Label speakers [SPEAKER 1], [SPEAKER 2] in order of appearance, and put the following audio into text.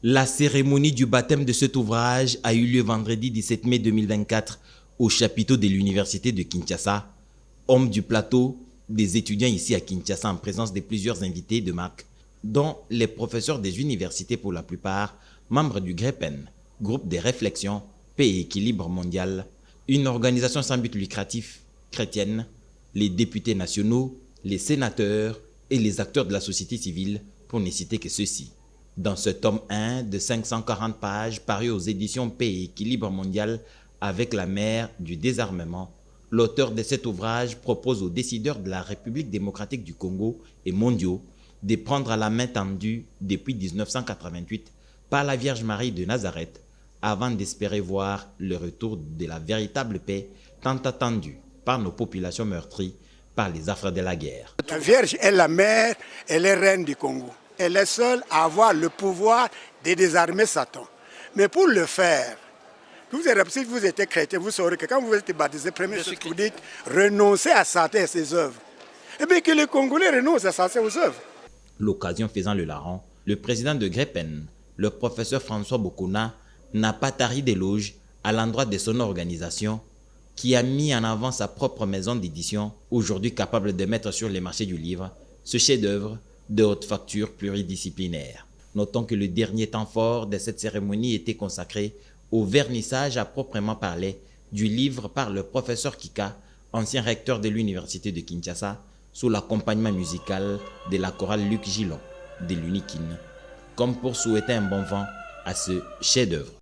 [SPEAKER 1] La cérémonie du baptême de cet ouvrage a eu lieu vendredi 17 mai 2024 au chapiteau de l'université de Kinshasa. Homme du plateau, des étudiants ici à Kinshasa en présence de plusieurs invités de marque, dont les professeurs des universités pour la plupart, membres du GREPEN, groupe de réflexion, paix et équilibre mondial, une organisation sans but lucratif chrétienne, les députés nationaux, les sénateurs et les acteurs de la société civile, pour ne citer que ceux-ci. Dans ce tome 1 de 540 pages paru aux éditions Paix et Équilibre mondial avec la mère du désarmement, l'auteur de cet ouvrage propose aux décideurs de la République démocratique du Congo et mondiaux de prendre à la main tendue depuis 1988 par la Vierge Marie de Nazareth avant d'espérer voir le retour de la véritable paix tant attendue par nos populations meurtries par les affres de la guerre.
[SPEAKER 2] La Vierge est la mère, elle est reine du Congo. Elle est seule à avoir le pouvoir de désarmer Satan. Mais pour le faire, si vous êtes chrétien, vous saurez que quand vous êtes baptisé, première chose que vous dites, renoncez à Satan et ses œuvres. Et bien que les Congolais renoncent à Satan et aux œuvres.
[SPEAKER 1] L'occasion faisant le larron, le président de GREPEN, le professeur François Bokuna, n'a pas tari d'éloges à l'endroit de son organisation qui a mis en avant sa propre maison d'édition, aujourd'hui capable de mettre sur les marchés du livre ce chef-d'œuvre de haute facture pluridisciplinaire. Notons que le dernier temps fort de cette cérémonie était consacré au vernissage à proprement parler du livre par le professeur Kika, ancien recteur de l'université de Kinshasa, sous l'accompagnement musical de la chorale Luc Gillon de l'Unikin, comme pour souhaiter un bon vent à ce chef-d'œuvre.